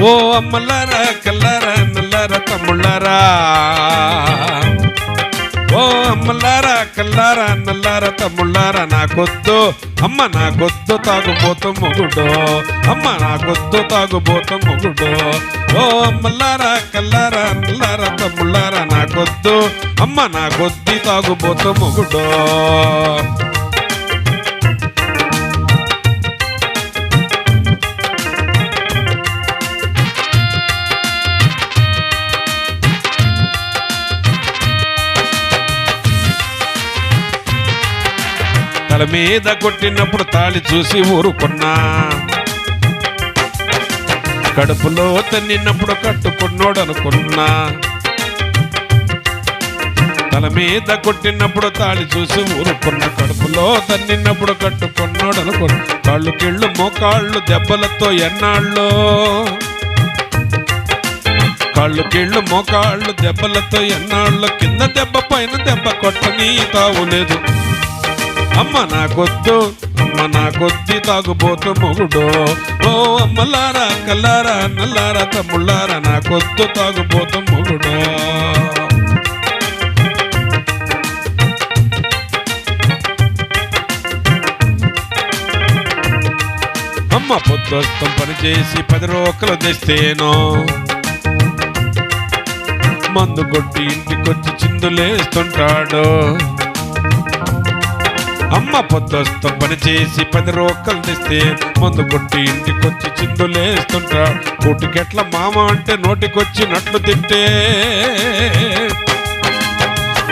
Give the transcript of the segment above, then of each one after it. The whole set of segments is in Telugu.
ఓ అమ్మలారా కల్లారా నల్లారా తమ్ముళ్ళారా, ఓ అమ్మలారా కల్లారా నల్లారా తమ్ముళ్ళారా, నాకొద్దు అమ్మ నాకొద్దు తాగుబోతు మొగుడు, అమ్మ నాకొద్దు తాగుబోతు మొగుడు. ఓ అమ్మలారా కల్లారా నల్లారా తమ్ముళ్ళారా, నాకొద్దు అమ్మ నాకొద్ది తాగుబోతు మొగుడు. తల మీద కొట్టినప్పుడు తాళి చూసి ఊరుకున్నా, కడుపులో తన్నినప్పుడు కట్టుకున్నోడు అనుకున్నా. తల మీద కొట్టినప్పుడు తాళి చూసి ఊరుకున్న, కడుపులో తన్నినప్పుడు కట్టుకున్నోడు అనుకున్నా. కాళ్ళు కీళ్ళు మోకాళ్ళు దెబ్బలతో ఎన్నాళ్ళు, కాళ్ళు కీళ్ళు మోకాళ్ళు దెబ్బలతో ఎన్నాళ్ళు, కింద దెబ్బ పైన దెబ్బ కొట్టని తావులేదు. అమ్మ నాకొద్దు అమ్మ నాకొద్ది తాగుబోతు మొగుడు. ఓ అమ్మలారా కల్లారా నల్లారా తమ్ముళ్ళారా, నాకొద్దు తాగుబోతు మొగుడు. అమ్మ పొద్దుస్తం పని చేసి 10 రూపాయలు తెస్తేనో, మందు కొట్టి ఇంటికొచ్చి చిందులేస్తుంటాడు. అమ్మ పొద్దుస్తం పని చేసి 10 రూపాయలు తెస్తే మందు కొట్టి ఇంటికొచ్చి చిందులేస్తుంటాడు. కోటికెట్ల మామ అంటే నోటికొచ్చినట్లు తిట్టే,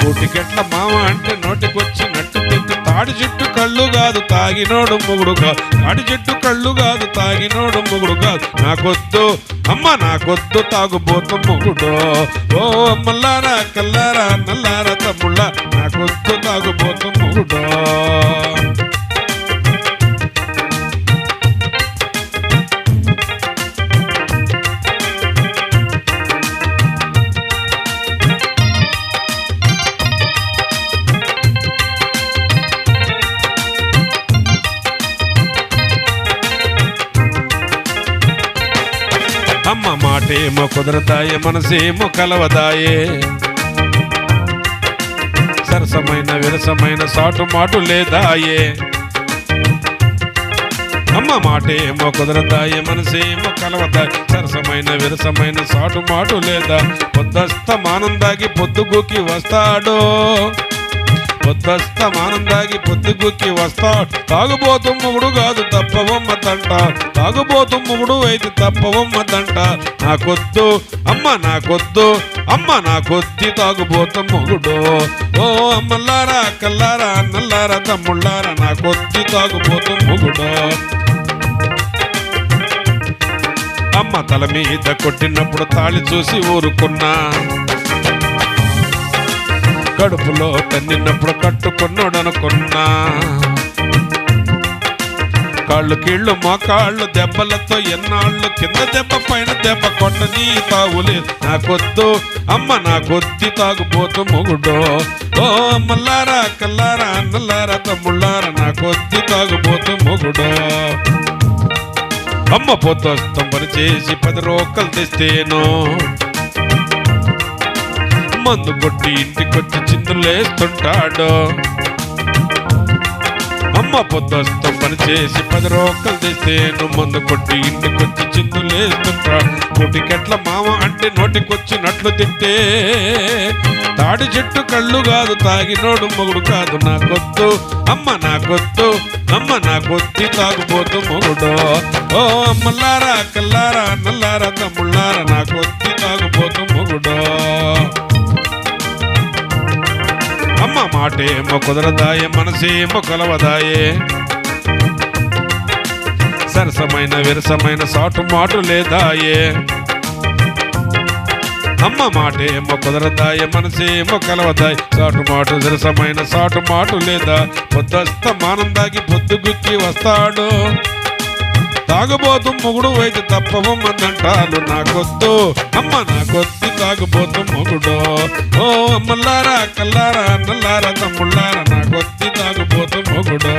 కోటికెట్ల మామ అంటే నోటికొచ్చినట్టు తిట్టు. తాడి చెట్టు కళ్ళు కాదు తాగినోడు మొగుడు కాదు, తాడి చెట్టు కళ్ళు కాదు తాగినోడు మొగుడు కాదు. నాకొద్దు అమ్మ నాకొద్దు తాగుబోతు మొగుడు. ఓ అమ్మలారా కల్లారా నల్లారా తమ్ముళ్ళ, నాకొద్దు తాగుబోతు మొగుడు. అమ్మ మాటేమో కుదరదాయే మనసేమో కలవదాయే, సరసమైన విరసమైన సాటు మాటు లేదాయే. అమ్మ మాటేమో కుదరదాయే మనసేమో కలవదాయే, సరసమైన విరసమైన సాటు మాటు లేదా. పొద్దస్తమానందాగి పొద్దుగుకి వస్తాడు, పొద్దస్తమానందాగి పొద్దుగుకి వస్తాడు. తాగుబోతు మొగుడు కాదు తప్పవమ్మ తంట, తాగుబోతు మొగుడు అయితే తప్పవమ్మ తంట. నాకొద్దు అమ్మ నాకొద్దు అమ్మ నాకొద్ది తాగుబోతు మొగుడు. ఓ అమ్మలారా కల్లారా నల్లారా తమ్ముళ్ళారా, నాకొద్ది తాగుబోతు మొగుడు. అమ్మ తల మీద కొట్టినప్పుడు తాళి చూసి ఊరుకున్నా, కడుపులో తన్నినప్పుడు కట్టుకున్నాడు అనుకున్నా. కాళ్ళు కీళ్ళు మోకాళ్ళు దెబ్బలతో ఎన్నాళ్ళు, కింద దెబ్బ పైన దెబ్బ కొట్టని తావులేదు. నాకొద్దు అమ్మ నాకొద్ది తాగుబోతు మొగుడు. ఓ అమ్మలారా కల్లారా నల్లారా తమ్ముళ్ళారా, నాకొద్ది తాగుబోతు మొగుడు. అమ్మ పొద్దుస్తం పని చేసి 10 రూపాయలు తెస్తేనో, మందు కొట్టి ఇంటికొచ్చి చిందులేస్తుంటాడు. అమ్మ పొద్దుస్తం పని చేసి 10 రూపాయలు తెస్తేను, మందు కొట్టి ఇంటికొచ్చి చిందులేస్తుంటాడు. కోటికెట్ల మామ అంటే నోటికొచ్చినట్లు తిట్టే, తాడి చెట్టు కళ్ళు కాదు తాగినోడు మొగుడు కాదు. నాకొద్దు అమ్మ నాకొద్దు అమ్మ నాకొద్ది తాగుబోతు మొగుడు. ఓ అమ్మలారా కల్లారా నల్లారా తమ్ముళ్ళారా, నాకొద్ది తాగుబోతు మొగుడు. అమ్మ మాటేమో కుదరదాయే మనసేమో కలవదాయే, సరసమైన విరసమైన సాటు మాటు లేదాయే. అమ్మ మాటేమో కుదరదాయే మనసేమో కలవదాయే, సాటు మాటు విరసమైన సాటు మాటు లేదా. పొద్దస్తమానందాగి పొద్దుగుక్కి వస్తాడు, తాగుబోతు మొగుడు అయితే తప్పవమ్మందంటారు. నాకొద్దు అమ్మ నాకొద్ది తాగుబోతు మొగుడు. ఓ అమ్మలారా కల్లారా నల్లారా తమ్ముళ్ళారా, నాకొద్ది తాగుబోతు మొగుడు.